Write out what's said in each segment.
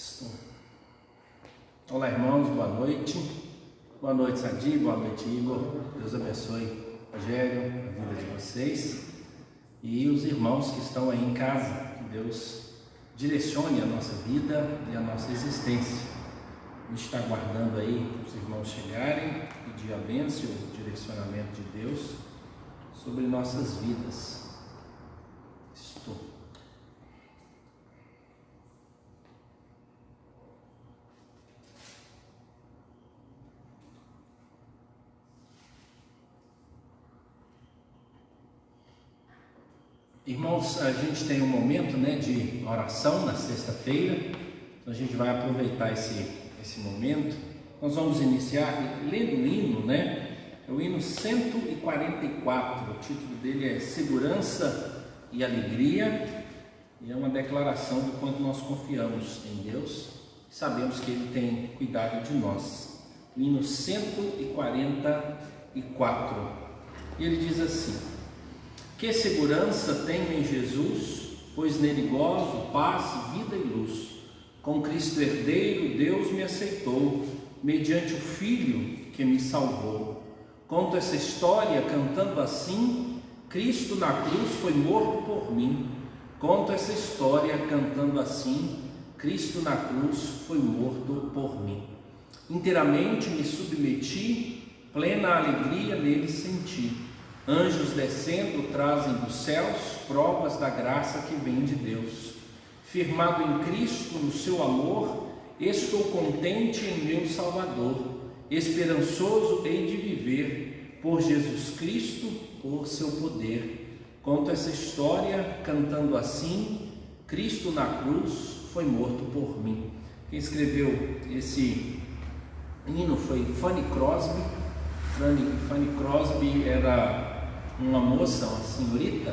Estou. Olá, irmãos, boa noite. Boa noite, Sadi, boa noite, Igor. Deus abençoe, Rogério, a vida de vocês e os irmãos que estão aí em casa. Que Deus direcione a nossa vida e a nossa existência. A gente está aguardando aí os irmãos chegarem, pedir a bênção e o direcionamento de Deus sobre nossas vidas. Estou. Irmãos, a gente tem um momento, de oração na sexta-feira, então a gente vai aproveitar esse momento. Nós vamos iniciar lendo o hino, É o hino 144, o título dele é Segurança e Alegria, e é uma declaração do quanto nós confiamos em Deus e sabemos que Ele tem cuidado de nós. O hino 144, e ele diz assim: Que segurança tenho em Jesus, pois nele gozo, paz, vida e luz. Com Cristo herdeiro, Deus me aceitou, mediante o Filho que me salvou. Conto essa história cantando assim: Cristo na cruz foi morto por mim. Conto essa história cantando assim: Cristo na cruz foi morto por mim. Inteiramente me submeti, plena alegria nele senti. Anjos descendo trazem dos céus provas da graça que vem de Deus. Firmado em Cristo, no seu amor, estou contente em meu Salvador. Esperançoso hei de viver por Jesus Cristo, por seu poder. Conto essa história cantando assim: Cristo na cruz foi morto por mim. Quem escreveu esse hino foi Fanny Crosby. Fanny Crosby era uma moça, uma senhorita,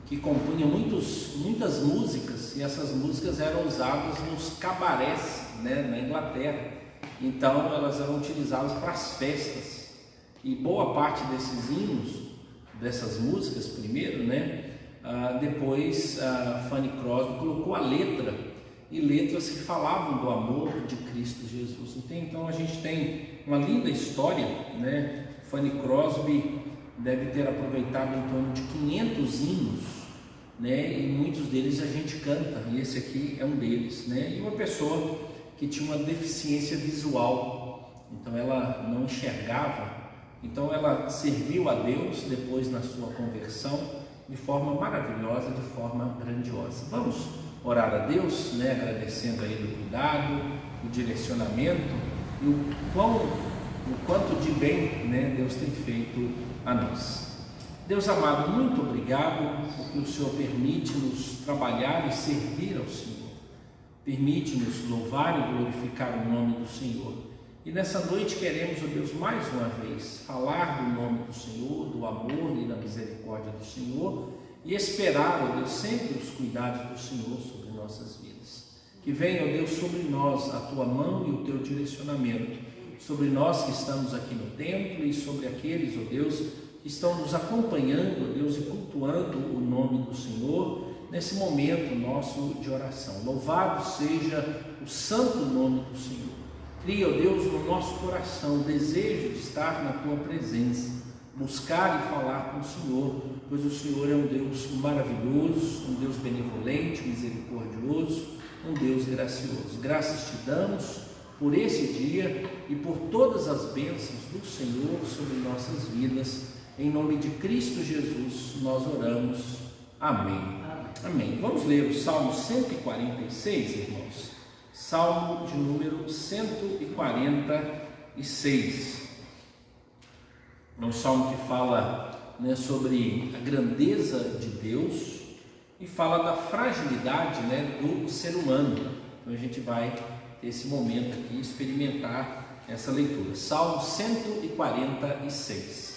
que compunha muitas músicas, e essas músicas eram usadas nos cabarés, na Inglaterra. Então elas eram utilizadas para as festas, e boa parte desses hinos, dessas músicas primeiro, depois a Fanny Crosby colocou a letra, e letras que falavam do amor de Cristo Jesus. Então a gente tem uma linda história, Fanny Crosby deve ter aproveitado em torno de 500 hinos, e muitos deles a gente canta, e esse aqui é um deles, E uma pessoa que tinha uma deficiência visual, então ela não enxergava, então ela serviu a Deus depois na sua conversão de forma maravilhosa, de forma grandiosa. Vamos orar a Deus, agradecendo a Ele o cuidado, o direcionamento e o quanto de bem, Deus tem feito a nós. Deus amado, muito obrigado porque o Senhor permite-nos trabalhar e servir ao Senhor. Permite-nos louvar e glorificar o nome do Senhor. E nessa noite queremos, ó Deus, mais uma vez falar do nome do Senhor, do amor e da misericórdia do Senhor, e esperar, ó Deus, sempre os cuidados do Senhor sobre nossas vidas. Que venha, ó Deus, sobre nós a Tua mão e o Teu direcionamento, sobre nós que estamos aqui no templo e sobre aqueles, ó Deus, que estão nos acompanhando, ó Deus, e cultuando o nome do Senhor nesse momento nosso de oração. Louvado seja o santo nome do Senhor. Cria, ó Deus, no nosso coração o desejo de estar na Tua presença, buscar e falar com o Senhor, pois o Senhor é um Deus maravilhoso, um Deus benevolente, misericordioso, um Deus gracioso. Graças te damos por esse dia e por todas as bênçãos do Senhor sobre nossas vidas. Em nome de Cristo Jesus nós oramos. Amém. Amém. Vamos ler o Salmo 146, irmãos. Salmo de número 146. É um salmo que fala sobre a grandeza de Deus e fala da fragilidade do ser humano. Então a gente vai ter esse momento aqui, experimentar essa leitura. Salmo 146.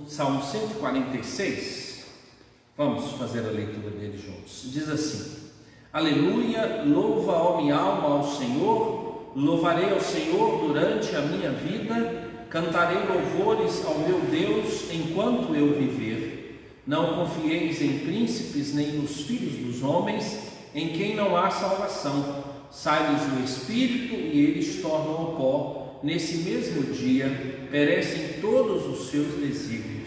Salmo 146, Vamos fazer a leitura dele juntos. Diz assim: Aleluia, louva, ó minha alma, ao Senhor, louvarei ao Senhor durante a minha vida, cantarei louvores ao meu Deus enquanto eu viver. Não confieis em príncipes nem nos filhos dos homens, em quem não há salvação. Sai-lhes o espírito e eles tornam ao pó. Nesse mesmo dia perecem todos os seus desígnios.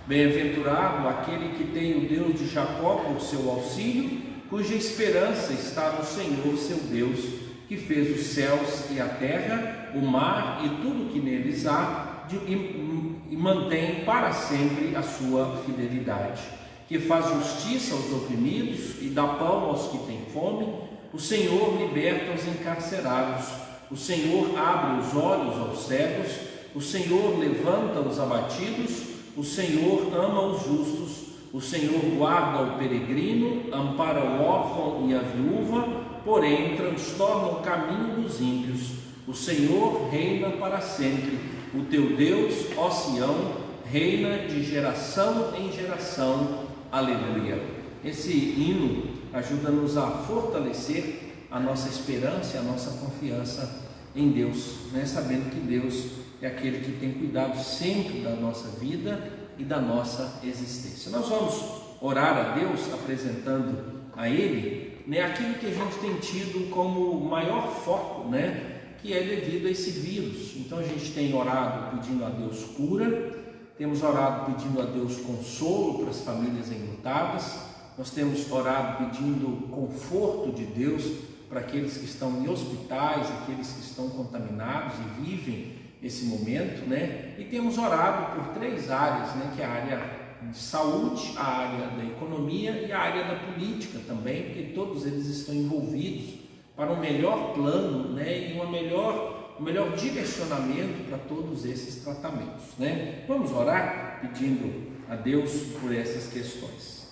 Bem-aventurado aquele que tem o Deus de Jacó por seu auxílio, cuja esperança está no Senhor seu Deus, que fez os céus e a terra, o mar e tudo que neles há, e mantém para sempre a sua fidelidade, que faz justiça aos oprimidos e dá pão aos que têm fome. O Senhor liberta os encarcerados, o Senhor abre os olhos aos cegos, o Senhor levanta os abatidos, o Senhor ama os justos, o Senhor guarda o peregrino, ampara o órfão e a viúva, porém transtorna o caminho dos ímpios. O Senhor reina para sempre, o teu Deus, ó Sião, reina de geração em geração. Aleluia. Esse hino ajuda-nos a fortalecer a nossa esperança e a nossa confiança em Deus, né? Sabendo que Deus é aquele que tem cuidado sempre da nossa vida e da nossa existência. Nós vamos orar a Deus apresentando a Ele, né, aquilo que a gente tem tido como maior foco, né, que é devido a esse vírus. Então a gente tem orado pedindo a Deus cura, temos orado pedindo a Deus consolo para as famílias enlutadas, nós temos orado pedindo conforto de Deus para aqueles que estão em hospitais, aqueles que estão contaminados e vivem esse momento, né? E temos orado por 3 áreas, né? Que é a área de saúde, a área da economia e a área da política também, porque todos eles estão envolvidos para um melhor plano, né? E um melhor direcionamento para todos esses tratamentos, né? Vamos orar pedindo a Deus por essas questões.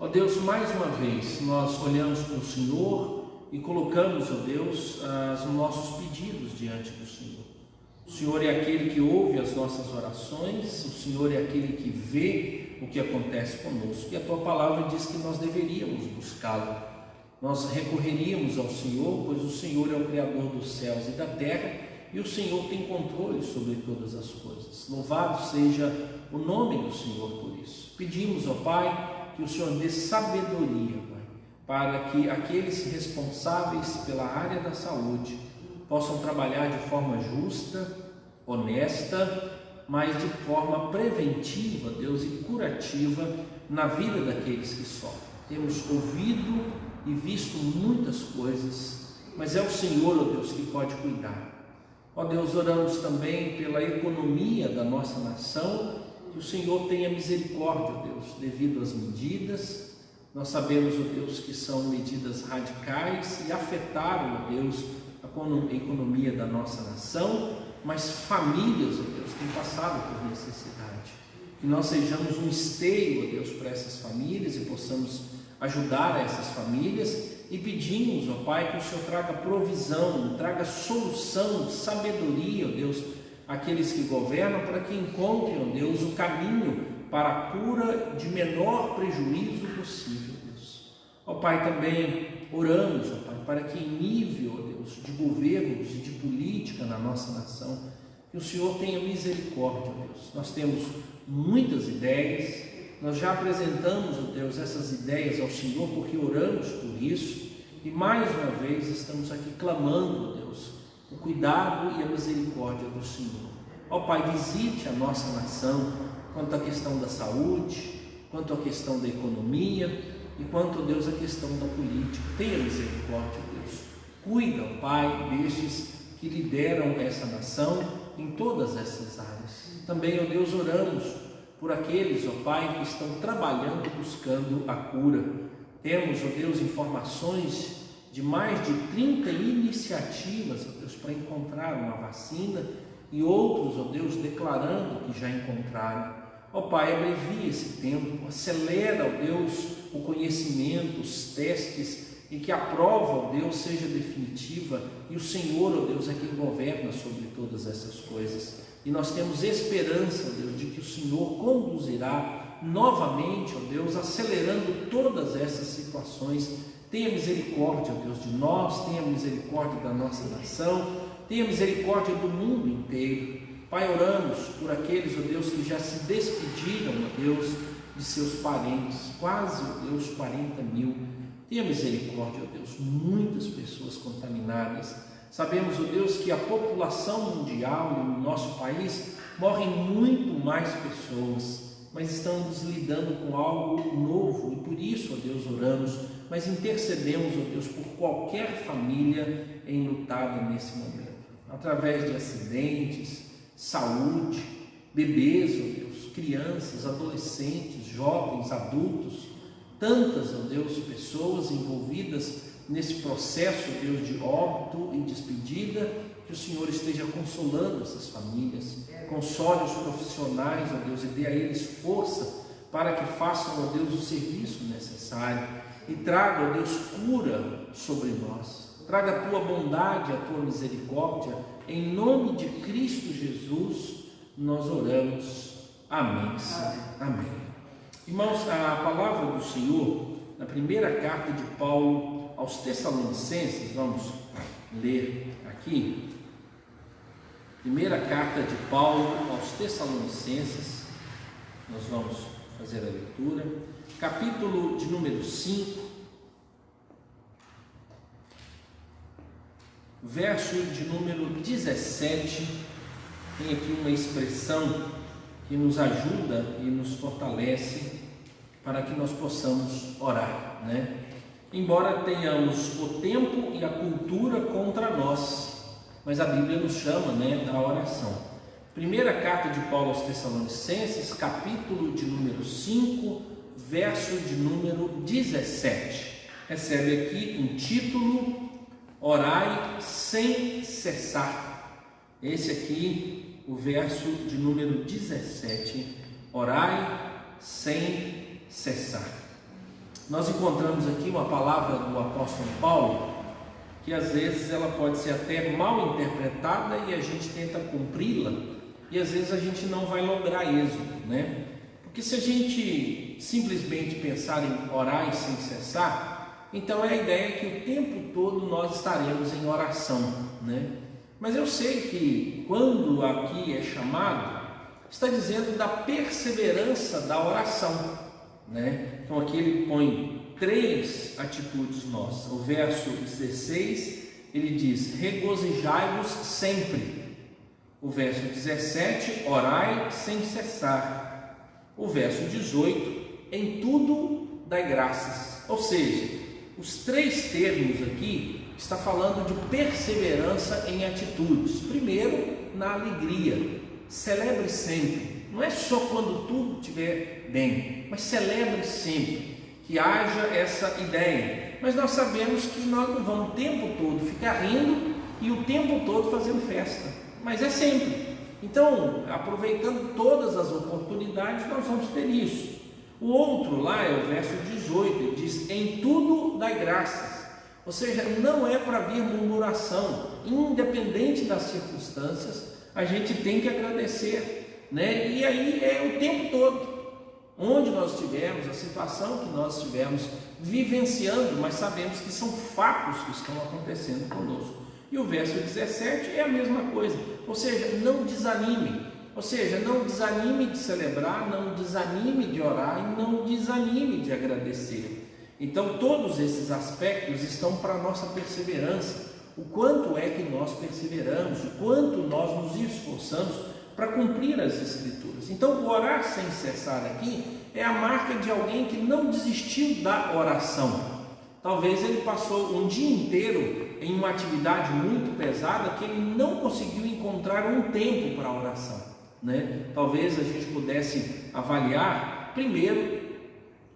Ó Deus, mais uma vez nós olhamos para o Senhor e colocamos, ó Deus, os nossos pedidos diante do Senhor. O Senhor é aquele que ouve as nossas orações, o Senhor é aquele que vê o que acontece conosco, e a Tua palavra diz que nós deveríamos buscá-lo. Nós recorreríamos ao Senhor, pois o Senhor é o Criador dos céus e da terra, e o Senhor tem controle sobre todas as coisas. Louvado seja o nome do Senhor por isso. Pedimos, ó Pai, que o Senhor dê sabedoria, Pai, para que aqueles responsáveis pela área da saúde possam trabalhar de forma justa, honesta, mas de forma preventiva, Deus, e curativa na vida daqueles que sofrem. Temos ouvido e visto muitas coisas, mas é o Senhor, ó Deus, que pode cuidar. Ó Deus, oramos também pela economia da nossa nação, que o Senhor tenha misericórdia, ó Deus, devido às medidas. Nós sabemos, ó Deus, que são medidas radicais e afetaram, ó Deus, a economia da nossa nação, mas famílias, ó Deus, têm passado por necessidade. Que nós sejamos um esteio, ó Deus, para essas famílias e possamos ajudar essas famílias, e pedimos, ó Pai, que o Senhor traga provisão, traga solução, sabedoria, ó Deus, àqueles que governam, para que encontrem, ó Deus, o caminho para a cura de menor prejuízo possível, Deus. Ó Pai, também oramos, ó Pai, para que em nível, ó Deus, de governos e de política na nossa nação, que o Senhor tenha misericórdia, ó Deus. Nós temos muitas ideias, nós já apresentamos, ó Deus, essas ideias ao Senhor, porque oramos por isso, e mais uma vez estamos aqui clamando, ó Deus, o cuidado e a misericórdia do Senhor. Ó Pai, visite a nossa nação, quanto à questão da saúde, quanto à questão da economia, e quanto, ó Deus, à questão da política. Tenha misericórdia, Deus. Cuida, ó Pai, destes que lideram essa nação em todas essas áreas. Também, ó Deus, oramos por aqueles, ó Pai, que estão trabalhando, buscando a cura. Temos, ó Deus, informações de mais de 30 iniciativas, ó Deus, para encontrar uma vacina, e outros, ó Deus, declarando que já encontraram. Ó Pai, abrevia esse tempo, acelera, ó Deus, o conhecimento, os testes, e que a prova, ó Deus, seja definitiva, e o Senhor, ó Deus, é quem governa sobre todas essas coisas. E nós temos esperança, ó Deus, de que o Senhor conduzirá novamente, ó Deus, acelerando todas essas situações. Tenha misericórdia, ó Deus, de nós, tenha misericórdia da nossa nação, tenha misericórdia do mundo inteiro. Pai, oramos por aqueles, ó Deus, que já se despediram, ó Deus, de seus parentes, quase, ó Deus, 40 mil. Tenha misericórdia, ó Deus, muitas pessoas contaminadas. Sabemos, ó Deus, que a população mundial no nosso país morrem muito mais pessoas, mas estamos lidando com algo novo e por isso, ó Deus, oramos, mas intercedemos, ó Deus, por qualquer família enlutada nesse momento, através de acidentes, saúde, bebês, ó Deus, crianças, adolescentes, jovens, adultos, tantas, ó Deus, pessoas envolvidas nesse processo, ó Deus, de óbito e despedida. Que o Senhor esteja consolando essas famílias, console os profissionais, ó Deus, e dê a eles força para que façam, ó Deus, o serviço necessário e traga, ó Deus, cura sobre nós. Traga a tua bondade, a tua misericórdia, em nome de Cristo Jesus, nós oramos. Amém, Senhor. Amém. Irmãos, a palavra do Senhor, na primeira carta de Paulo aos Tessalonicenses, vamos ler aqui. Primeira carta de Paulo aos Tessalonicenses, nós vamos fazer a leitura, capítulo de número 5, verso de número 17, tem aqui uma expressão que nos ajuda e nos fortalece para que nós possamos orar, né? Embora tenhamos o tempo e a cultura contra nós, mas a Bíblia nos chama, né, da oração. Primeira carta de Paulo aos Tessalonicenses, capítulo de número 5, verso de número 17. Recebe aqui um título: Orai sem cessar. Esse aqui, o verso de número 17. Orai sem cessar. Nós encontramos aqui uma palavra do apóstolo Paulo, que às vezes ela pode ser até mal interpretada e a gente tenta cumpri-la e às vezes a gente não vai lograr êxito, né? Porque se a gente simplesmente pensar em orar sem cessar, então é a ideia que o tempo todo nós estaremos em oração, né? Mas eu sei que quando aqui é chamado, está dizendo da perseverança da oração, né? Então aqui ele põe 3 atitudes nossas. O verso 16, ele diz: regozijai-vos sempre. O verso 17, orai sem cessar. O verso 18, em tudo dai graças. Ou seja, os 3 termos aqui está falando de perseverança em atitudes. Primeiro, na alegria. Celebre sempre. Não é só quando tudo estiver bem, mas celebre sempre. Que haja essa ideia, mas nós sabemos que nós não vamos o tempo todo ficar rindo e o tempo todo fazendo festa, mas é sempre. Então, aproveitando todas as oportunidades, nós vamos ter isso. O outro lá é o verso 18, ele diz: em tudo dai graças, ou seja, não é para vir murmuração, independente das circunstâncias, a gente tem que agradecer, né? E aí é o tempo todo. Onde nós estivermos, a situação que nós estivermos vivenciando, mas sabemos que são fatos que estão acontecendo conosco. E o verso 17 é a mesma coisa, ou seja, não desanime, ou seja, não desanime de celebrar, não desanime de orar e não desanime de agradecer. Então todos esses aspectos estão para a nossa perseverança, o quanto é que nós perseveramos, o quanto nós nos esforçamos para cumprir as Escrituras. Então, o orar sem cessar aqui é a marca de alguém que não desistiu da oração. Talvez ele passou um dia inteiro em uma atividade muito pesada que ele não conseguiu encontrar um tempo para a oração, né? Talvez a gente pudesse avaliar primeiro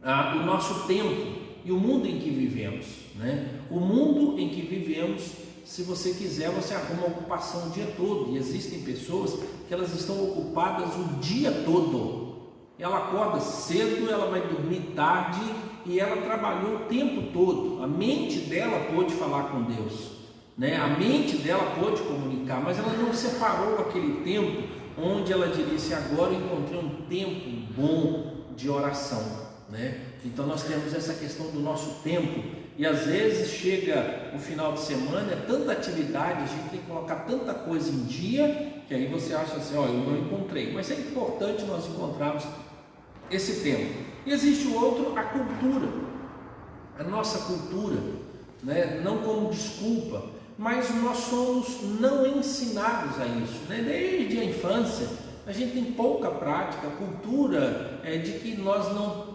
o nosso tempo e o mundo em que vivemos, né? O mundo em que vivemos, se você quiser, você arruma ocupação o dia todo, e existem pessoas que elas estão ocupadas o dia todo. Ela acorda cedo, ela vai dormir tarde e ela trabalhou o tempo todo. A mente dela pôde falar com Deus, né? A mente dela pôde comunicar, mas ela não separou aquele tempo onde ela disse: agora eu encontrei um tempo bom, de oração, né? Então nós temos essa questão do nosso tempo, e às vezes chega o final de semana, é tanta atividade, a gente tem que colocar tanta coisa em dia, que aí você acha assim, olha, eu não encontrei. Mas é importante nós encontrarmos esse tempo. E existe o outro, a cultura, a nossa cultura, né? Não como desculpa, mas nós somos não ensinados a isso, né? Desde a infância a gente tem pouca prática, a cultura de que nós não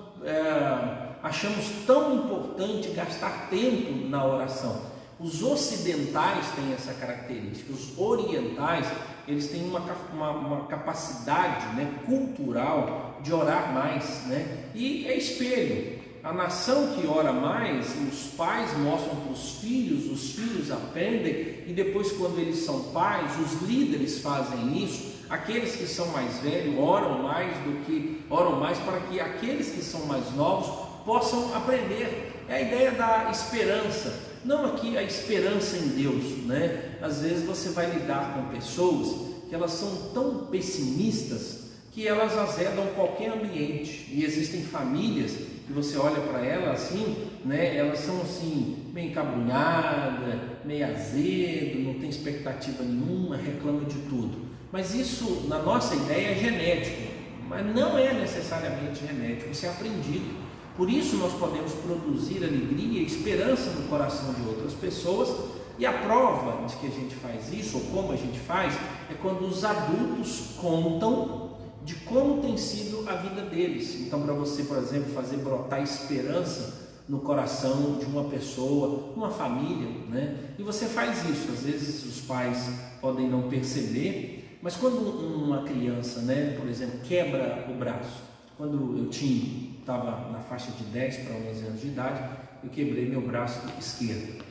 achamos tão importante gastar tempo na oração. Os ocidentais têm essa característica, os orientais, eles têm uma capacidade, né, cultural de orar mais, né? E é espelho. A nação que ora mais, os pais mostram para os filhos aprendem, e depois, quando eles são pais, os líderes fazem isso. Aqueles que são mais velhos oram mais para que aqueles que são mais novos possam aprender. É a ideia da esperança, não aqui a esperança em Deus, né? Às vezes você vai lidar com pessoas que elas são tão pessimistas que elas azedam qualquer ambiente, e existem famílias que você olha para elas assim, né? Elas são assim, meio encabrunhadas, meio azedo, não tem expectativa nenhuma, reclama de tudo. Mas isso, na nossa ideia, é genético, mas não é necessariamente genético, isso é aprendido. Por isso nós podemos produzir alegria e esperança no coração de outras pessoas, e a prova de que a gente faz isso, ou como a gente faz, é quando os adultos contam de como tem sido a vida deles. Então, para você, por exemplo, fazer brotar esperança no coração de uma pessoa, uma família, né? E você faz isso, às vezes os pais podem não perceber, mas quando uma criança, né, por exemplo, quebra o braço, quando eu estava na faixa de 10 para 11 anos de idade, eu quebrei meu braço esquerdo.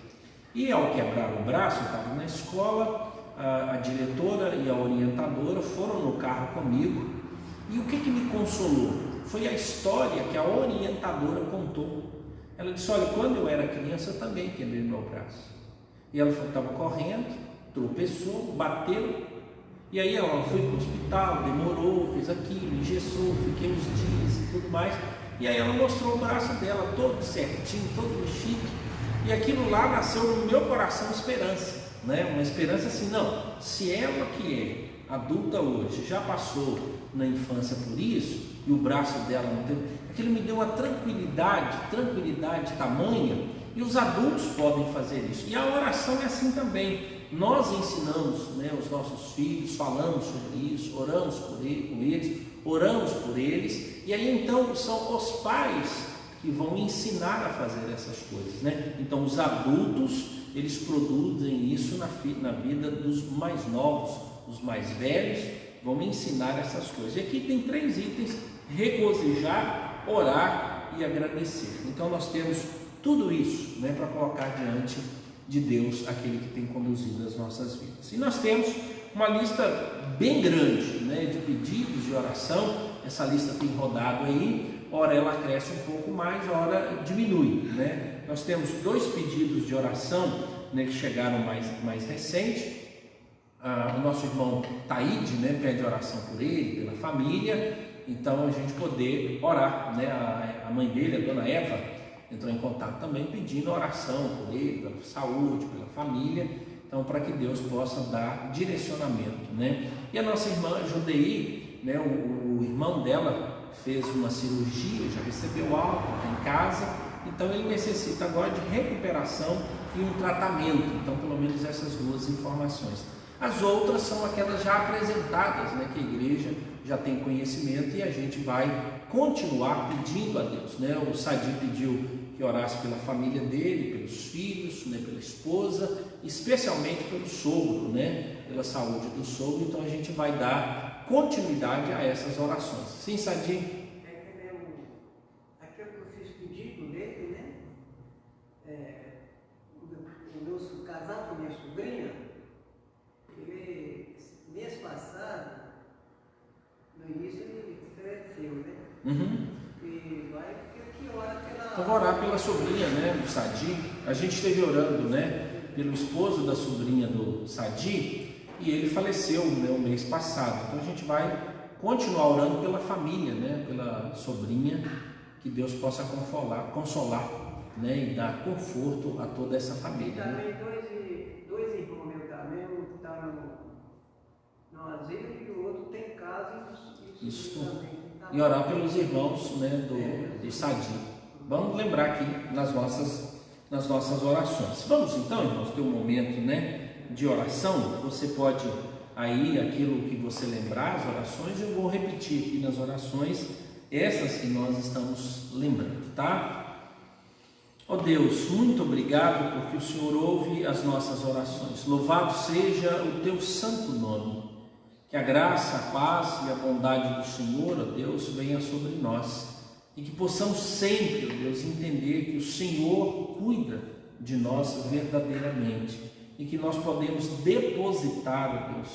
E ao quebrar o braço, eu estava na escola, a diretora e a orientadora foram no carro comigo, e o que me consolou? Foi a história que a orientadora contou. Ela disse, olha, quando eu era criança eu também quebrei meu braço. E ela estava correndo, tropeçou, bateu, e aí ela foi para o hospital, demorou, fez aquilo, engessou, fiquei uns dias e tudo mais. E aí ela mostrou o braço dela todo certinho, todo chique, e aquilo lá nasceu no meu coração esperança, né? Uma esperança assim, não, se ela que é adulta hoje já passou na infância por isso, e o braço dela não teve, aquilo me deu uma tranquilidade tamanha, e os adultos podem fazer isso. E a oração é assim também. Nós ensinamos, né, os nossos filhos, falamos sobre isso, oramos com eles, e aí então são os pais que vão ensinar a fazer essas coisas, né? Então os adultos, eles produzem isso na vida dos mais novos, os mais velhos vão ensinar essas coisas. E aqui tem 3 itens: regozijar, orar e agradecer. Então nós temos tudo isso, né, para colocar diante de Deus, aquele que tem conduzido as nossas vidas. E nós temos uma lista bem grande, né, de pedidos de oração. Essa lista tem rodado aí, ora ela cresce um pouco mais, ora diminui, né? Nós temos 2 pedidos de oração, né, que chegaram mais recente. O nosso irmão Taíde, né, pede oração por ele, pela família, então a gente poder orar, né? A mãe dele, a dona Eva, entrou em contato também pedindo oração por ele, pela saúde, pela família, então para que Deus possa dar direcionamento, né? E a nossa irmã Judeí, né, o irmão dela fez uma cirurgia, já recebeu alta, está em casa, então ele necessita agora de recuperação e um tratamento. Então pelo menos essas 2 informações. As outras são aquelas já apresentadas, né, que a igreja já tem conhecimento, e a gente vai continuar pedindo a Deus, né? O Sadi pediu que orasse pela família dele, pelos filhos, né, pela esposa, especialmente pelo sogro, né, pela saúde do sogro. Então a gente vai dar continuidade a essas orações. Sim, Sadi? Aquilo que eu fiz pedido dele, né? O meu casal com minha sobrinha, ele, mês passado, no início ele faleceu, né? Uhum. E vai que ora pela... Então, vou orar pela sobrinha, né, do Sadi. A gente esteve orando, né, pelo esposo da sobrinha do Sadi, e ele faleceu, né, o mês passado. Então a gente vai continuar orando pela família, né? Pela sobrinha, que Deus possa consolar, né? E dar conforto a toda essa família. E também né? dois irmãos meus também, um está no asilo e o outro tem casa e Isso. também. E orar pelos irmãos, né, do Sadi. Vamos lembrar aqui nas nossas orações. Vamos então, irmãos, ter um momento, né, de oração. Você pode aí, aquilo que você lembrar, as orações, eu vou repetir aqui nas orações essas que nós estamos lembrando, tá? Ó Deus, muito obrigado porque o Senhor ouve as nossas orações. Louvado seja o teu santo nome. Que a graça, a paz e a bondade do Senhor, ó Deus, venha sobre nós. E que possamos sempre, ó Deus, entender que o Senhor cuida de nós verdadeiramente. E que nós podemos depositar, ó Deus,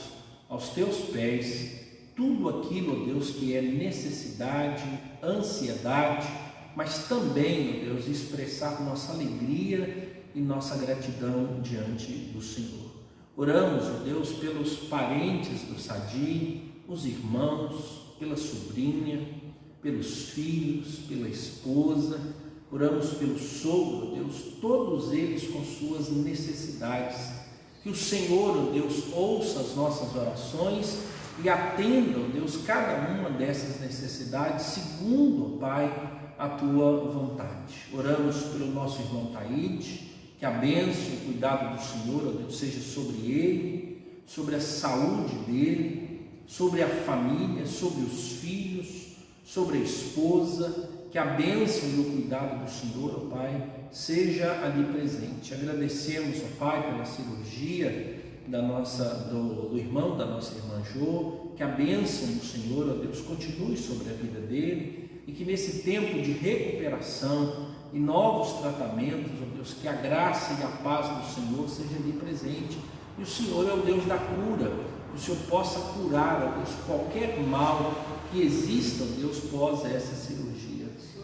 aos teus pés tudo aquilo, ó Deus, que é necessidade, ansiedade, mas também, ó Deus, expressar nossa alegria e nossa gratidão diante do Senhor. Oramos, ó Deus, pelos parentes do Sadi, os irmãos, pela sobrinha, pelos filhos, pela esposa. Oramos pelo sogro, ó Deus, todos eles com suas necessidades. Que o Senhor, ó Deus, ouça as nossas orações e atenda, ó Deus, cada uma dessas necessidades, segundo, ó Pai, a tua vontade. Oramos pelo nosso irmão Taíde, que a bênção e o cuidado do Senhor, ó Deus, seja sobre ele, sobre a saúde dele, sobre a família, sobre os filhos, sobre a esposa. Que a bênção e o cuidado do Senhor, ó Pai, seja ali presente. Agradecemos, ó Pai, pela cirurgia do irmão, da nossa irmã Jo. Que a bênção do Senhor, ó Deus, continue sobre a vida dele e que nesse tempo de recuperação e novos tratamentos, ó Deus, que a graça e a paz do Senhor seja ali presente. E o Senhor é o Deus da cura, que o Senhor possa curar, ó Deus, qualquer mal que exista, ó Deus, pós essa cirurgia.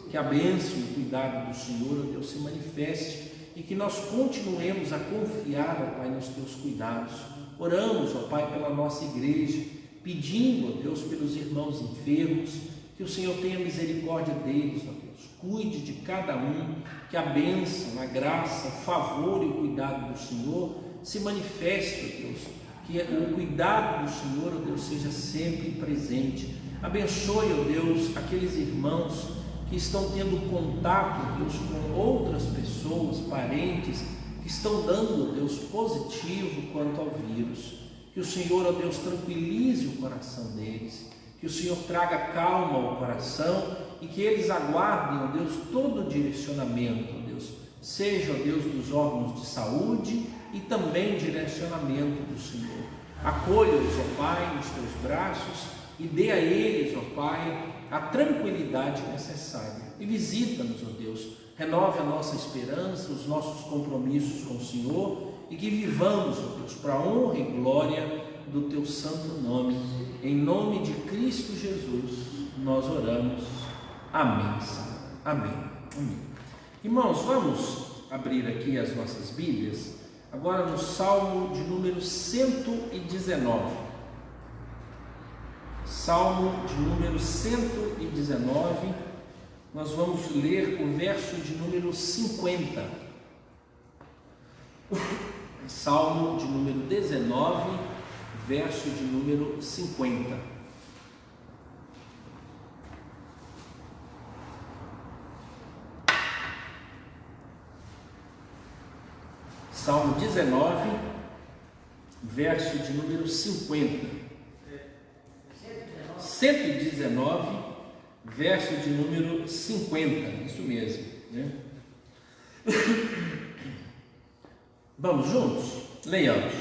Que a bênção e o cuidado do Senhor, ó Deus, se manifeste e que nós continuemos a confiar, ó Pai, nos teus cuidados. Oramos, ó Pai, pela nossa igreja, pedindo, ó Deus, pelos irmãos enfermos, que o Senhor tenha misericórdia deles, ó Deus. Cuide de cada um, que a bênção, a graça, o favor e o cuidado do Senhor se manifeste, ó Deus. Que o cuidado do Senhor, ó Deus, seja sempre presente. Abençoe, ó Deus, aqueles irmãos que estão tendo contato, ó Deus, com outras pessoas, parentes, que estão dando, ó Deus, positivo quanto ao vírus. Que o Senhor, ó Deus, tranquilize o coração deles. Que o Senhor traga calma ao coração e que eles aguardem, ó Deus, todo o direcionamento, ó Deus, seja, ó Deus, dos órgãos de saúde e também direcionamento do Senhor. Acolha-os, ó Pai, nos teus braços e dê a eles, ó Pai, a tranquilidade necessária. E visita-nos, ó Deus, renove a nossa esperança, os nossos compromissos com o Senhor e que vivamos, ó Deus, para a honra e glória do teu santo nome. Em nome de Cristo Jesus, nós oramos. Amém, Senhor. Amém. Amém. Irmãos, vamos abrir aqui as nossas Bíblias, agora no Salmo de número 119. Salmo de número 119, nós vamos ler o verso de número 50. Salmo de número 19, verso de número 50. Salmo 19, verso de número 50. 119, verso de número 50. Isso mesmo, né? Vamos juntos? Leiamos.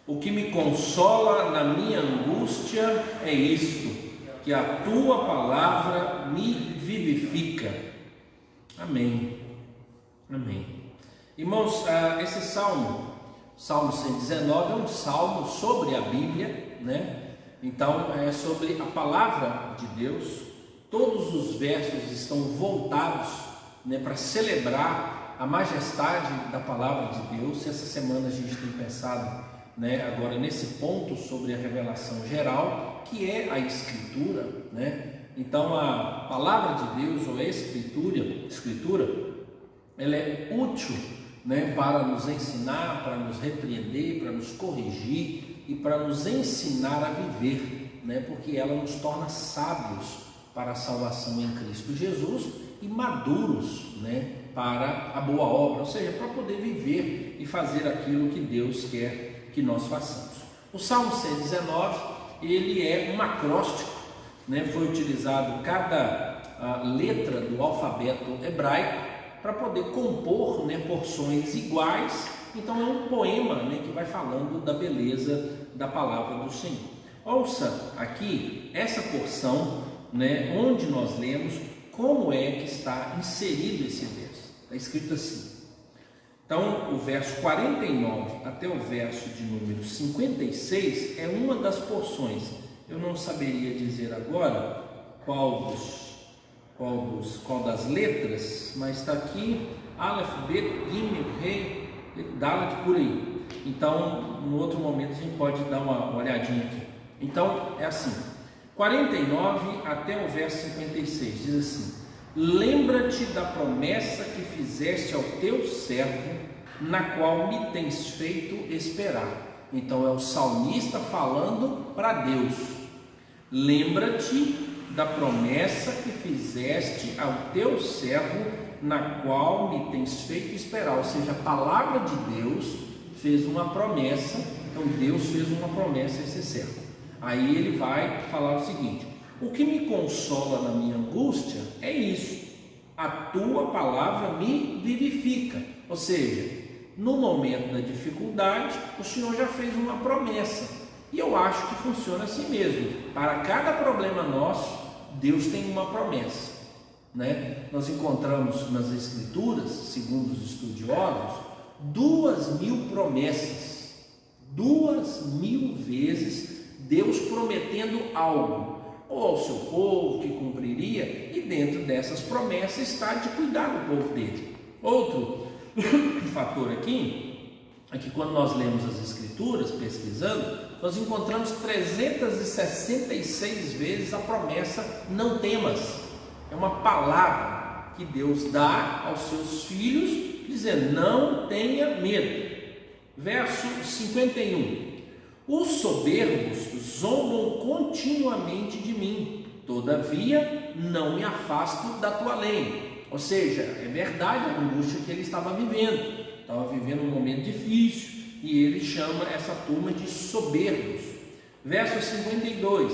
O que me consola na minha angústia é isto, que a tua palavra me vivifica. Amém. Amém. Irmãos, esse Salmo 119 é um salmo sobre a Bíblia, né? Então, é sobre a palavra de Deus. Todos os versos estão voltados, né, para celebrar a majestade da palavra de Deus. Essa semana a gente tem pensado, né, agora nesse ponto sobre a revelação geral, que é a Escritura, né? Então a palavra de Deus, ou a Escritura, ela é útil, né, para nos ensinar, para nos repreender, para nos corrigir e para nos ensinar a viver, né? Porque ela nos torna sábios para a salvação em Cristo Jesus e maduros, né, para a boa obra, ou seja, para poder viver e fazer aquilo que Deus quer que nós façamos. O Salmo 119, ele é um acróstico, né? Foi utilizado cada letra do alfabeto hebraico para poder compor, né, porções iguais. Então é um poema, né, que vai falando da beleza da palavra do Senhor. Ouça aqui essa porção, né, onde nós lemos como é que está inserido esse verso. Está escrito assim. Então, o verso 49 até o verso de número 56 é uma das porções. Eu não saberia dizer agora qual das letras, mas está aqui Aleph, Bet, Gimel, Rei, Dalet, por aí. Então, no outro momento a gente pode dar uma olhadinha aqui. Então, é assim, 49 até o verso 56, diz assim: lembra-te da promessa que fizeste ao teu servo, na qual me tens feito esperar. Então, é o salmista falando para Deus. Lembra-te da promessa que fizeste ao teu servo, na qual me tens feito esperar. Ou seja, a palavra de Deus fez uma promessa. Então Deus fez uma promessa a esse servo. Aí ele vai falar o seguinte: o que me consola na minha angústia é isso, a tua palavra me vivifica. Ou seja, no momento da dificuldade, o Senhor já fez uma promessa. E eu acho que funciona assim mesmo. Para cada problema nosso, Deus tem uma promessa, né? Nós encontramos nas Escrituras, segundo os estudiosos, 2.000 promessas, 2.000 vezes Deus prometendo algo, ou ao seu povo que cumpriria, e dentro dessas promessas está de cuidar do povo dele. Outro fator aqui é que quando nós lemos as Escrituras, pesquisando, nós encontramos 366 vezes a promessa não temas. É uma palavra que Deus dá aos seus filhos, dizendo: não tenha medo. Verso 51: os soberbos zombam continuamente de mim, todavia não me afasto da tua lei. Ou seja, é verdade a angústia que ele estava vivendo um momento difícil, e ele chama essa turma de soberbos. Verso 52: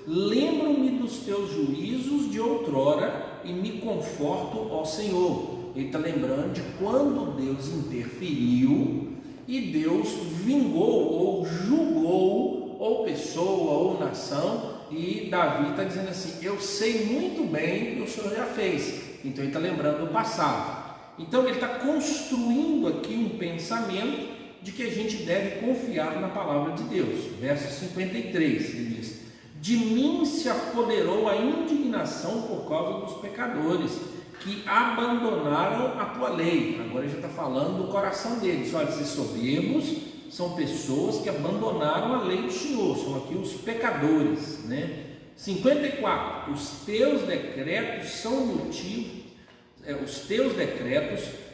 lembro-me dos teus juízos de outrora e me conforto, ó Senhor. Ele está lembrando de quando Deus interferiu e Deus vingou ou julgou ou pessoa ou nação, e Davi está dizendo assim: eu sei muito bem o que o Senhor já fez. Então ele está lembrando do passado. Então ele está construindo aqui um pensamento de que a gente deve confiar na palavra de Deus. Verso 53, ele diz: de mim se apoderou a indignação por causa dos pecadores, que abandonaram a tua lei. Agora ele já está falando do coração deles. Olha, esses soberbos são pessoas que abandonaram a lei do Senhor, são aqui os pecadores, né? 54, os teus decretos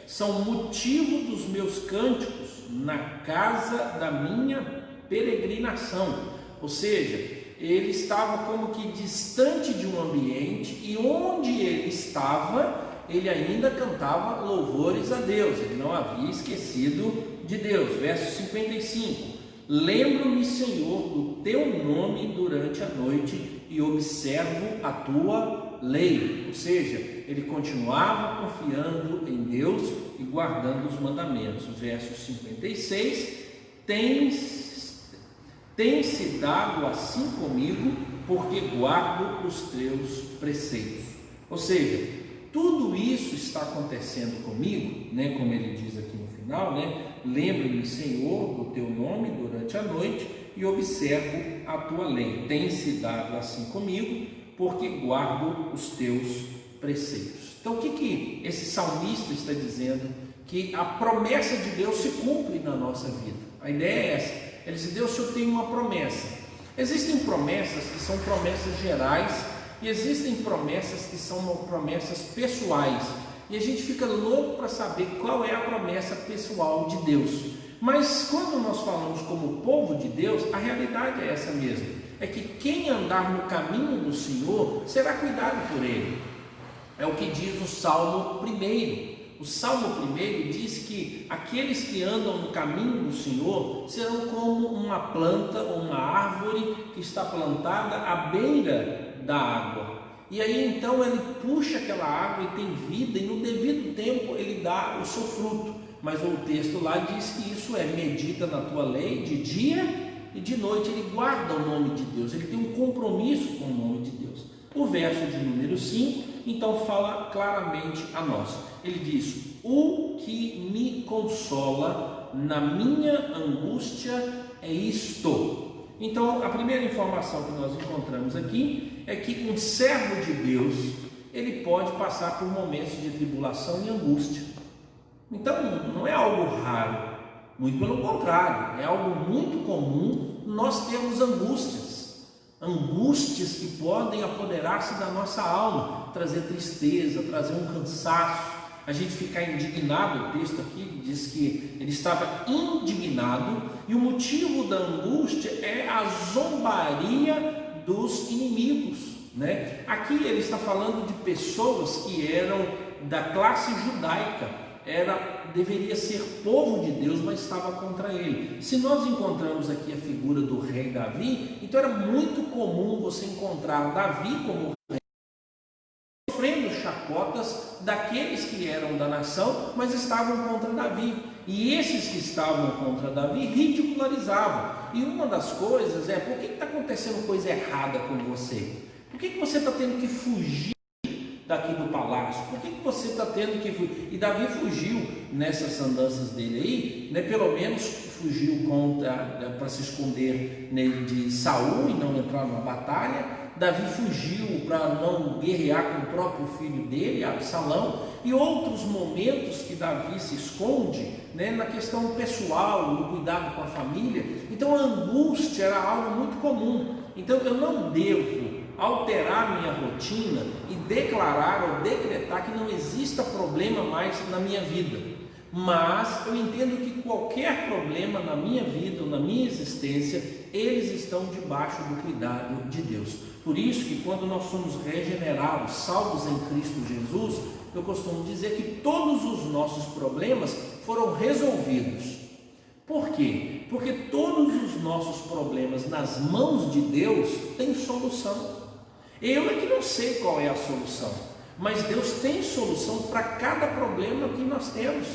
são motivo dos meus cânticos na casa da minha peregrinação. Ou seja, ele estava como que distante de um ambiente, e onde ele estava, ele ainda cantava louvores a Deus, ele não havia esquecido de Deus. Verso 55: lembro-me, Senhor, do teu nome durante a noite e observo a tua lei. Ou seja, ele continuava confiando em Deus e guardando os mandamentos. Verso 56: tem-se dado assim comigo, porque guardo os teus preceitos. Ou seja, tudo isso está acontecendo comigo, né? Como ele diz aqui no final, né? Lembro-me, Senhor, do teu nome durante a noite e observo a tua lei. Tem-se dado assim comigo, porque guardo os teus preceitos. Então, o que esse salmista está dizendo? Que a promessa de Deus se cumpre na nossa vida. A ideia é essa. Ele diz: Deus, o Senhor tem uma promessa. Existem promessas que são promessas gerais e existem promessas que são promessas pessoais. E a gente fica louco para saber qual é a promessa pessoal de Deus. Mas quando nós falamos como povo de Deus, a realidade é essa mesmo. É que quem andar no caminho do Senhor será cuidado por Ele. É o que diz o Salmo 1. O Salmo 1 diz que aqueles que andam no caminho do Senhor serão como uma planta ou uma árvore que está plantada à beira da água. E aí então ele puxa aquela água e tem vida, e no devido tempo ele dá o seu fruto. Mas o texto lá diz que isso é: medita na tua lei de dia e de noite. Ele guarda o nome de Deus, ele tem um compromisso com o nome de Deus. O verso de número 5 então fala claramente a nós. Ele diz: o que me consola na minha angústia é isto. Então a primeira informação que nós encontramos aqui é que um servo de Deus, ele pode passar por momentos de tribulação e angústia. Então não é algo raro, muito pelo contrário, é algo muito comum nós termos angústias que podem apoderar-se da nossa alma, trazer tristeza, trazer um cansaço, a gente ficar indignado. O texto aqui diz que ele estava indignado, e o motivo da angústia é a zombaria dos inimigos, né? Aqui ele está falando de pessoas que eram da classe judaica, deveria ser povo de Deus, mas estava contra ele. Se nós encontramos aqui a figura do rei Davi, então era muito comum você encontrar Davi como rei, sofrendo chacotas daqueles que eram da nação, mas estavam contra Davi. E esses que estavam contra Davi ridicularizavam. E uma das coisas é: por que está acontecendo coisa errada com você? Por que você está tendo que fugir daqui do palácio? Por que você está tendo que fugir? E Davi fugiu nessas andanças dele aí, né? Pelo menos fugiu para se esconder de Saul e não entrar na batalha. Davi fugiu para não guerrear com o próprio filho dele, Absalão, e outros momentos que Davi se esconde, né, na questão pessoal, no cuidado com a família. Então a angústia era algo muito comum. Então eu não devo alterar minha rotina e declarar ou decretar que não exista problema mais na minha vida, mas eu entendo que qualquer problema na minha vida ou na minha existência, eles estão debaixo do cuidado de Deus. Por isso que quando nós somos regenerados, salvos em Cristo Jesus, eu costumo dizer que todos os nossos problemas foram resolvidos. Por quê? Porque todos os nossos problemas nas mãos de Deus têm solução. Eu é que não sei qual é a solução, mas Deus tem solução para cada problema que nós temos.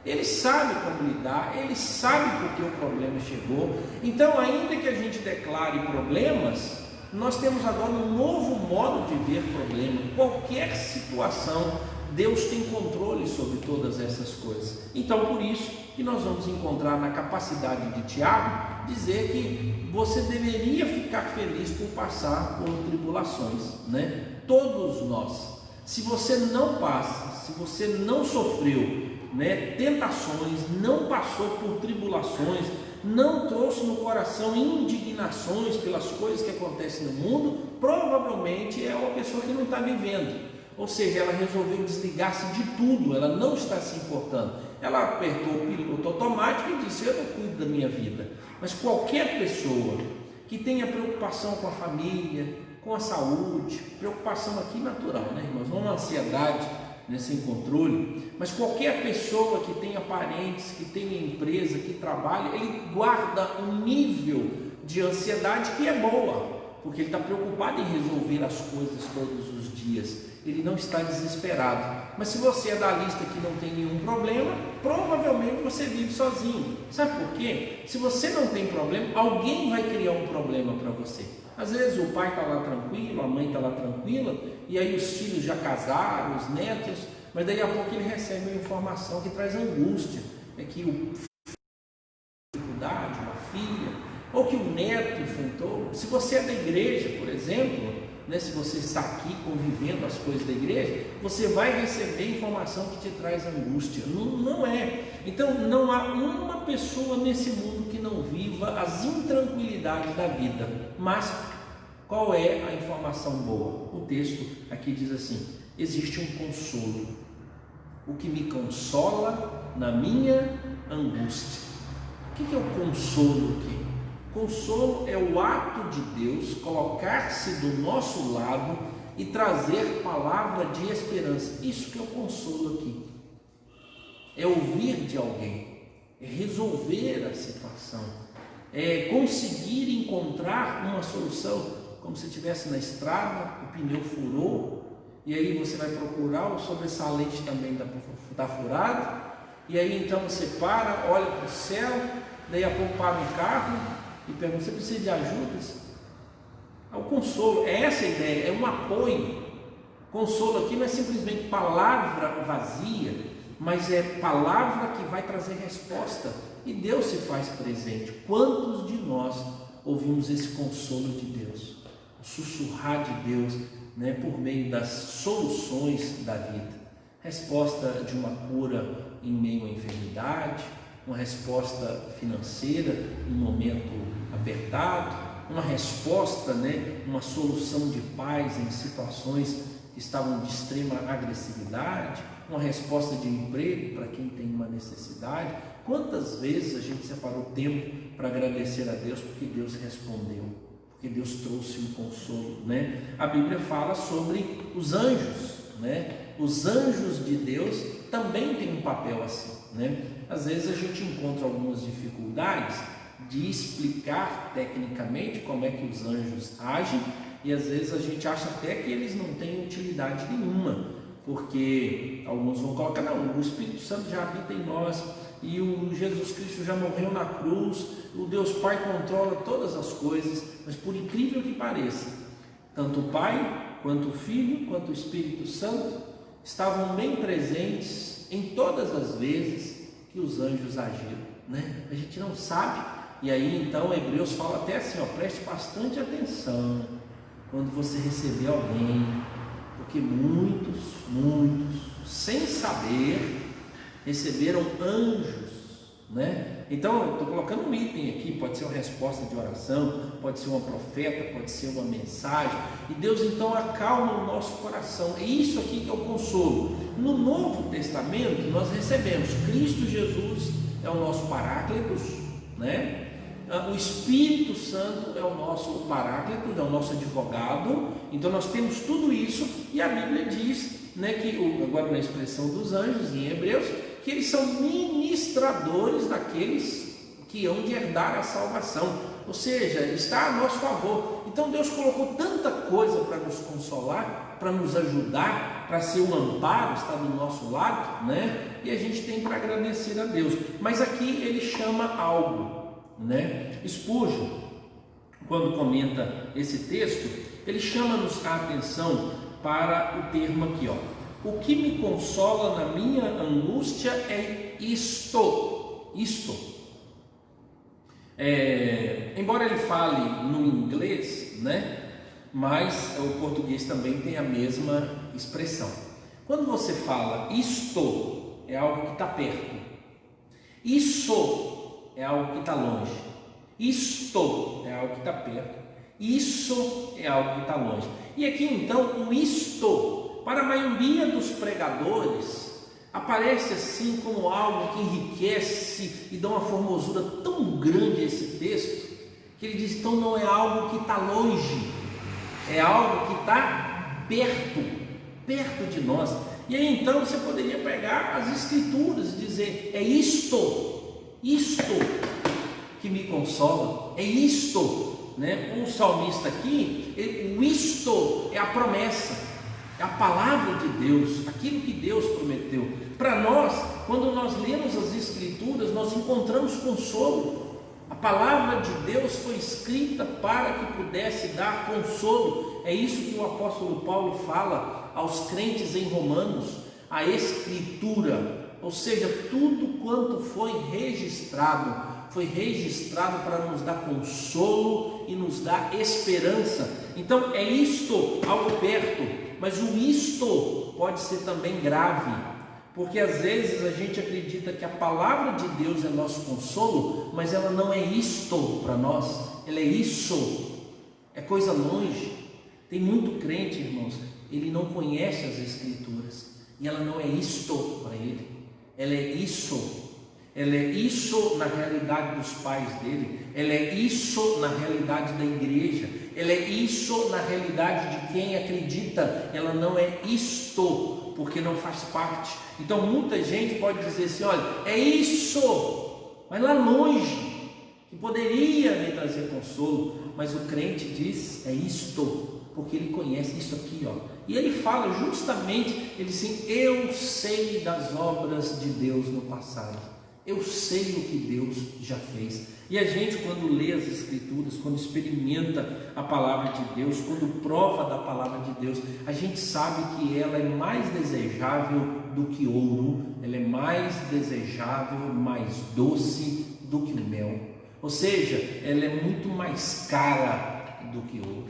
Ele sabe como lidar, Ele sabe por que o problema chegou. Então, ainda que a gente declare problemas, nós temos agora um novo modo de ver problema. Qualquer situação, Deus tem controle sobre todas essas coisas. Então, por isso que nós vamos encontrar na capacidade de Tiago dizer que você deveria ficar feliz por passar por tribulações, né? Todos nós. Se você não passa, se você não sofreu, né, tentações, não passou por tribulações, não trouxe no coração indignações pelas coisas que acontecem no mundo, provavelmente é uma pessoa que não está vivendo. Ou seja, ela resolveu desligar-se de tudo, ela não está se importando. Ela apertou o piloto automático e disse: eu não cuido da minha vida. Mas qualquer pessoa que tenha preocupação com a família, com a saúde, preocupação aqui natural, né, irmãos? Não uma ansiedade, né, sem controle, mas qualquer pessoa que tenha parentes, que tenha empresa, que trabalhe, ele guarda um nível de ansiedade que é boa, porque ele está preocupado em resolver as coisas todos os dias. Ele não está desesperado. Mas se você é da lista que não tem nenhum problema, provavelmente você vive sozinho. Sabe por quê? Se você não tem problema, alguém vai criar um problema para você. Às vezes o pai está lá tranquilo, a mãe está lá tranquila, e aí os filhos já casaram, os netos, mas daí a pouco ele recebe uma informação que traz angústia. É que o filho tem dificuldade, uma filha, ou que o neto enfrentou. Se você é da igreja, por exemplo, né, se você está aqui convivendo as coisas da igreja, você vai receber informação que te traz angústia. Não é. Então não há uma pessoa nesse mundo que não viva as intranquilidades da vida. Mas qual é a informação boa? O texto aqui diz assim: existe um consolo, o que me consola na minha angústia. O que é o consolo aqui? Consolo é o ato de Deus colocar-se do nosso lado e trazer palavra de esperança. Isso que é o consolo aqui. É ouvir de alguém, é resolver a situação, é conseguir encontrar uma solução. Como se estivesse na estrada, o pneu furou, e aí você vai procurar o sobressalente também da furada, e aí então você para, olha para o céu, daí a pouco para um carro e pergunta: você precisa de ajudas? O consolo, é essa a ideia, é um apoio. Consolo aqui não é simplesmente palavra vazia, mas é palavra que vai trazer resposta, e Deus se faz presente. Quantos de nós ouvimos esse consolo de Deus, o sussurrar de Deus, né, por meio das soluções da vida? Resposta de uma cura em meio à enfermidade, uma resposta financeira em um momento apertado, uma resposta, né, uma solução de paz em situações que estavam de extrema agressividade, uma resposta de emprego para quem tem uma necessidade. Quantas vezes a gente separou tempo para agradecer a Deus porque Deus respondeu, porque Deus trouxe um consolo, né? A Bíblia fala sobre os anjos, né? Os anjos de Deus também têm um papel assim, né? Às vezes a gente encontra algumas dificuldades de explicar tecnicamente como é que os anjos agem, e às vezes a gente acha até que eles não têm utilidade nenhuma, porque alguns vão colocar: não, o Espírito Santo já habita em nós, e o Jesus Cristo já morreu na cruz, o Deus Pai controla todas as coisas. Mas por incrível que pareça, tanto o Pai, quanto o Filho, quanto o Espírito Santo estavam bem presentes em todas as vezes que os anjos agiram, né? A gente não sabe, e aí então Hebreus fala até assim, ó: preste bastante atenção quando você receber alguém, porque muitos, sem saber, receberam anjos, né? Então, estou colocando um item aqui, pode ser uma resposta de oração, pode ser uma profeta, pode ser uma mensagem, e Deus então acalma o nosso coração. É isso aqui que é o consolo. No Novo Testamento nós recebemos Cristo Jesus, é o nosso Paráclitos, né? O Espírito Santo é o nosso Paráclito, é o nosso advogado. Então nós temos tudo isso, e a Bíblia diz, né, que agora na expressão dos anjos em Hebreus, que eles são ministradores daqueles que hão de herdar a salvação, ou seja, está a nosso favor. Então Deus colocou tanta coisa para nos consolar, para nos ajudar, para ser um amparo, estar do nosso lado, né? E a gente tem para agradecer a Deus. Mas aqui ele chama algo, né? Spurgeon, quando comenta esse texto, ele chama-nos a atenção para o termo aqui, ó: o que me consola na minha angústia é isto. Embora ele fale no inglês, né? Mas o português também tem a mesma expressão. Quando você fala isto, é algo que está perto. Isso é algo que está longe. Isto é algo que está perto. Isso é algo que está longe. E aqui então o isto, para a maioria dos pregadores, aparece assim como algo que enriquece e dá uma formosura tão grande a esse texto, que ele diz: então não é algo que está longe, é algo que está perto de nós. E aí então você poderia pegar as escrituras e dizer: é isto que me consola, é isto, né? O salmista aqui, o isto é a promessa, é a palavra de Deus, aquilo que Deus prometeu. Para nós, quando nós lemos as escrituras, nós encontramos consolo. A palavra de Deus foi escrita para que pudesse dar consolo. É isso que o apóstolo Paulo fala aos crentes em Romanos: a escritura, ou seja, tudo quanto foi registrado para nos dar consolo e nos dar esperança. Então é isto algo perto, mas o isto pode ser também grave, porque às vezes a gente acredita que a palavra de Deus é nosso consolo, mas ela não é isto para nós, ela é isso, é coisa longe. Tem muito crente, irmãos, ele não conhece as Escrituras, e ela não é isto para ele, ela é isso. Ela é isso na realidade dos pais dele, ela é isso na realidade da igreja, ela é isso na realidade de quem acredita, ela não é isto, porque não faz parte. Então muita gente pode dizer assim: olha, é isso, mas lá longe, que poderia me trazer consolo, mas o crente diz: é isto, porque ele conhece isso aqui, ó. E ele fala justamente, ele diz assim: eu sei das obras de Deus no passado. Eu sei o que Deus já fez. E a gente, quando lê as Escrituras, quando experimenta a palavra de Deus, quando prova da palavra de Deus, a gente sabe que ela é mais desejável do que ouro, ela é mais desejável, mais doce do que o mel. Ou seja, ela é muito mais cara do que ouro.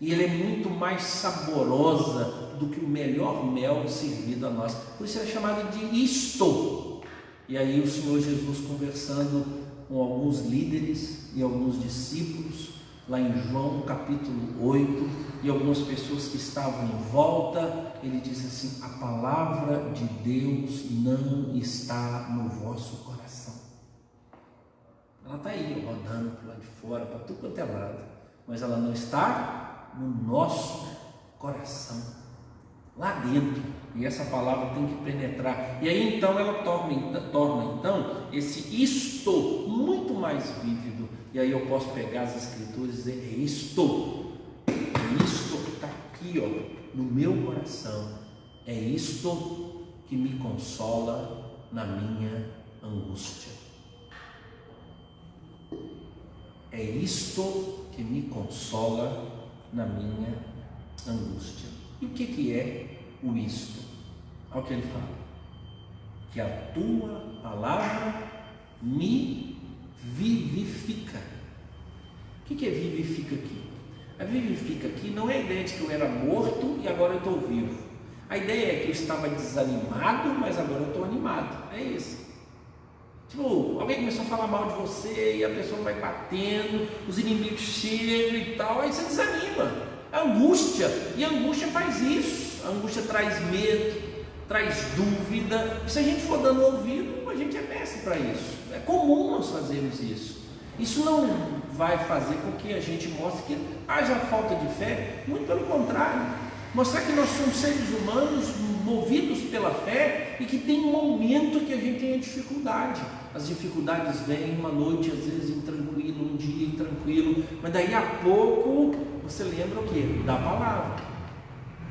E ela é muito mais saborosa do que o melhor mel servido a nós. Por isso ela é chamada de isto. E aí o Senhor Jesus, conversando com alguns líderes e alguns discípulos, lá em João capítulo 8, e algumas pessoas que estavam em volta, ele disse assim: a palavra de Deus não está no vosso coração. Ela está aí, rodando para lá de fora, para tudo quanto é lado, mas ela não está no nosso coração, lá dentro. E essa palavra tem que penetrar. E aí então ela torna então esse isto muito mais vívido. E aí eu posso pegar as Escrituras e dizer: é isto que está aqui, ó, no meu coração. É isto que me consola na minha angústia. É isto que me consola na minha angústia. E o que é o isto? Olha o que ele fala: que a tua palavra me vivifica. O que é vivifica aqui? A vivifica aqui não é a ideia de que eu era morto e agora eu estou vivo. A ideia é que eu estava desanimado, mas agora eu estou animado. É isso. Tipo, alguém começou a falar mal de você e a pessoa vai batendo, os inimigos chegam e tal, aí você desanima. A angústia, e a angústia faz isso. A angústia traz medo, traz dúvida. E se a gente for dando ouvido, a gente é mestre para isso. É comum nós fazermos isso. Isso não vai fazer com que a gente mostre que haja falta de fé. Muito pelo contrário. Mostrar que nós somos seres humanos movidos pela fé e que tem um momento que a gente tem a dificuldade. As dificuldades vêm uma noite, às vezes intranquilo, um dia intranquilo, mas daí a pouco você lembra o quê? Da palavra.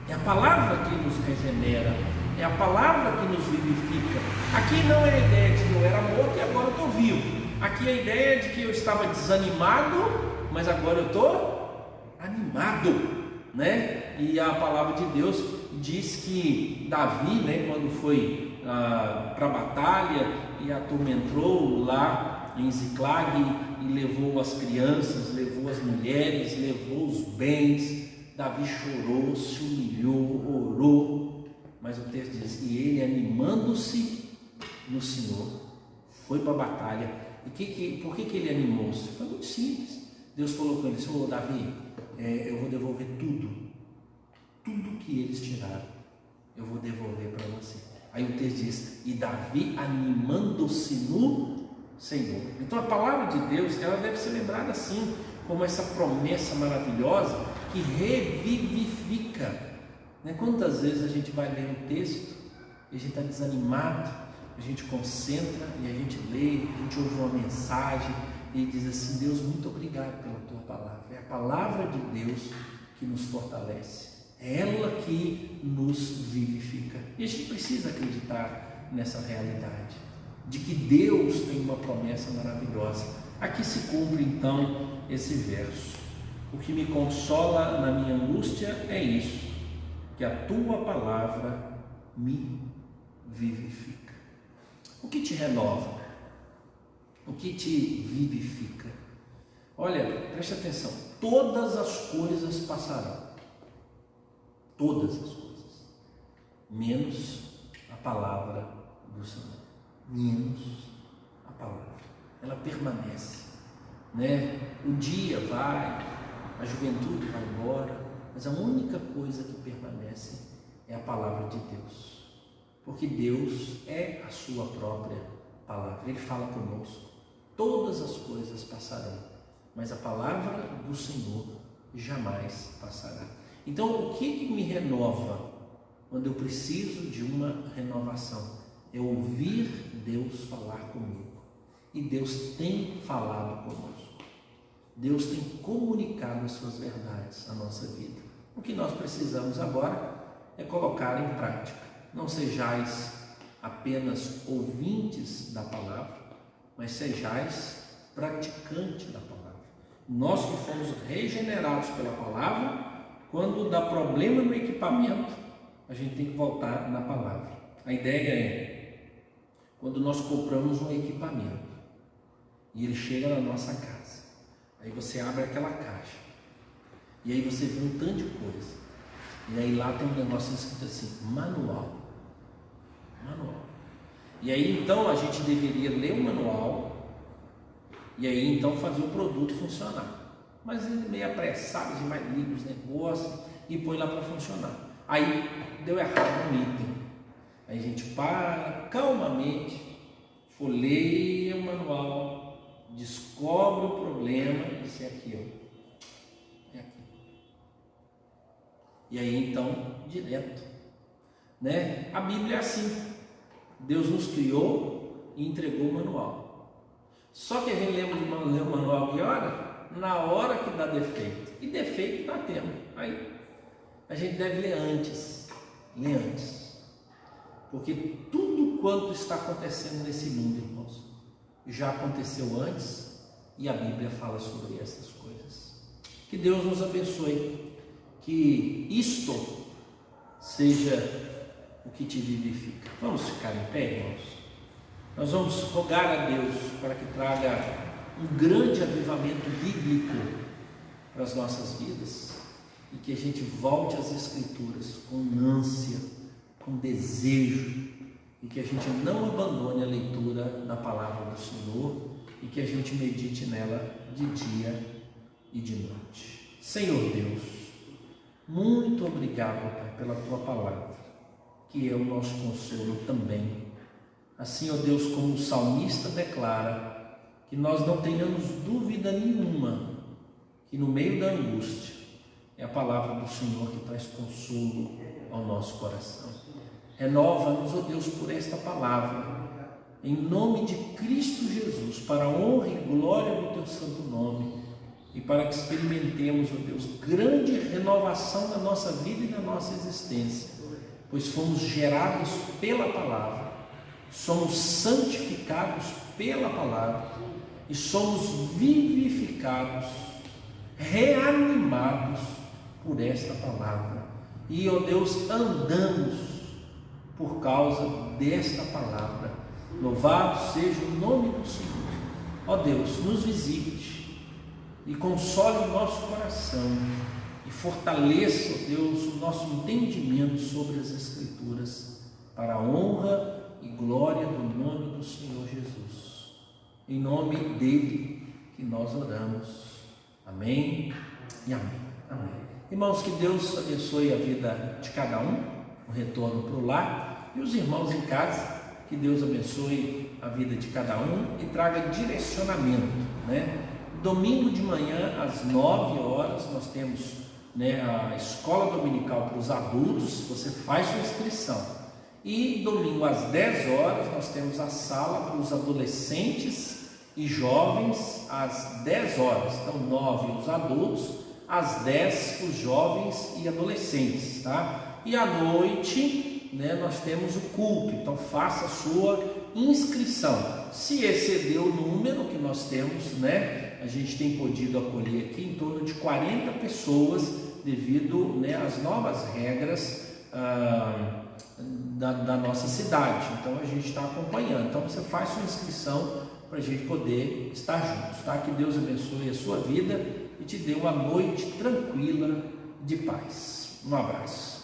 É a palavra que nos regenera, é a palavra que nos vivifica. Aqui não é a ideia de que eu era morto e agora eu estou vivo. Aqui é a ideia de que eu estava desanimado, mas agora eu estou animado, né? E a palavra de Deus diz que Davi, né, quando foi para a batalha e atormentou lá em Ziclag e levou as crianças, levou as mulheres, levou os bens, Davi chorou, se humilhou, orou, mas o texto diz: e ele, animando-se no Senhor, foi para a batalha. E por que ele animou-se? Foi muito simples. Deus falou com ele: Senhor, Davi, eu vou devolver tudo que eles tiraram, eu vou devolver para você. Aí o texto diz: e Davi animando-se no Senhor. Então a palavra de Deus, ela deve ser lembrada assim, como essa promessa maravilhosa que revivifica. Quantas vezes a gente vai ler um texto e a gente está desanimado, a gente concentra e a gente lê, a gente ouve uma mensagem e diz assim: Deus, muito obrigado pela tua palavra. É a palavra de Deus que nos fortalece, é ela que nos vivifica. E a gente precisa acreditar nessa realidade, de que Deus tem uma promessa maravilhosa. Aqui se cumpre então esse verso: o que me consola na minha angústia é isso, que a tua palavra me vivifica. O que te renova? O que te vivifica? Olha, preste atenção. todas as coisas passarão. Todas as coisas. Menos a palavra do Senhor. Menos a palavra. Ela permanece, né? O dia vai, a juventude vai embora, mas a única coisa que permanece é a palavra de Deus. Porque Deus é a sua própria palavra. Ele fala conosco. Todas as coisas passarão, mas a palavra do Senhor jamais passará. Então, o que me renova quando eu preciso de uma renovação? É ouvir Deus falar comigo. E Deus tem falado conosco. Deus tem comunicado as suas verdades à nossa vida. O que nós precisamos agora é colocar em prática. Não sejais apenas ouvintes da palavra, mas sejais praticantes da palavra. Nós que fomos regenerados pela palavra, quando dá problema no equipamento, a gente tem que voltar na palavra. A ideia é, quando nós compramos um equipamento e ele chega na nossa casa, aí você abre aquela caixa e aí você vê um tanto de coisa, e aí lá tem um negócio escrito assim, manual. E aí então a gente deveria ler o manual e aí então fazer o produto funcionar. Mas ele meio apressado, de mais liga os negócios e põe lá para funcionar. Aí deu errado um item. Aí a gente para calmamente, folheia o manual, descobre o problema e diz, é aqui, ó. É aqui. E aí então, direto, né? A Bíblia é assim. Deus nos criou e entregou o manual. Só que a gente lembra de ler o manual que hora? Na hora que dá defeito. E defeito dá tempo. Aí a gente deve ler antes. Ler antes. Porque tudo quanto está acontecendo nesse mundo, irmãos, já aconteceu antes e a Bíblia fala sobre essas coisas. Que Deus nos abençoe. Que isto seja o que te vivifica. Vamos ficar em pé, irmãos? Nós vamos rogar a Deus para que traga um grande avivamento bíblico para as nossas vidas e que a gente volte às Escrituras com ânsia, com desejo, e que a gente não abandone a leitura da palavra do Senhor e que a gente medite nela de dia e de noite. Senhor Deus, muito obrigado, Pai, pela Tua palavra, que é o nosso consolo também. Assim, ó Deus, como o salmista declara, que nós não tenhamos dúvida nenhuma que no meio da angústia é a palavra do Senhor que traz consolo ao nosso coração. Renova-nos, ó Deus, por esta palavra, em nome de Cristo Jesus, para a honra e glória do Teu santo nome, e para que experimentemos, ó Deus, grande renovação na nossa vida e na nossa existência, pois fomos gerados pela palavra, somos santificados pela palavra e somos vivificados, reanimados por esta palavra. E, ó Deus, andamos por causa desta palavra. Louvado seja o nome do Senhor. Ó Deus, nos visite e console o nosso coração e fortaleça, ó Deus, o nosso entendimento sobre as Escrituras, para a honra e glória do nome do Senhor Jesus. Em nome dele que nós oramos. Amém e amém. Amém. Irmãos, que Deus abençoe a vida de cada um, o retorno para o lar, e os irmãos em casa, que Deus abençoe a vida de cada um e traga direcionamento, né? Domingo de manhã, às 9 horas, nós temos, né, a escola dominical para os adultos, você faz sua inscrição. E domingo às 10 horas, nós temos a sala para os adolescentes e jovens às 10 horas. Então, 9 os adultos, às 10 os jovens e adolescentes, tá? E à noite, né, nós temos o culto. Então, faça a sua inscrição. Se exceder o número que nós temos, né, a gente tem podido acolher aqui em torno de 40 pessoas devido, né, às novas regras da nossa cidade. Então a gente está acompanhando. Então você faz sua inscrição para a gente poder estar juntos, tá? Que Deus abençoe a sua vida e te dê uma noite tranquila de paz. Um abraço.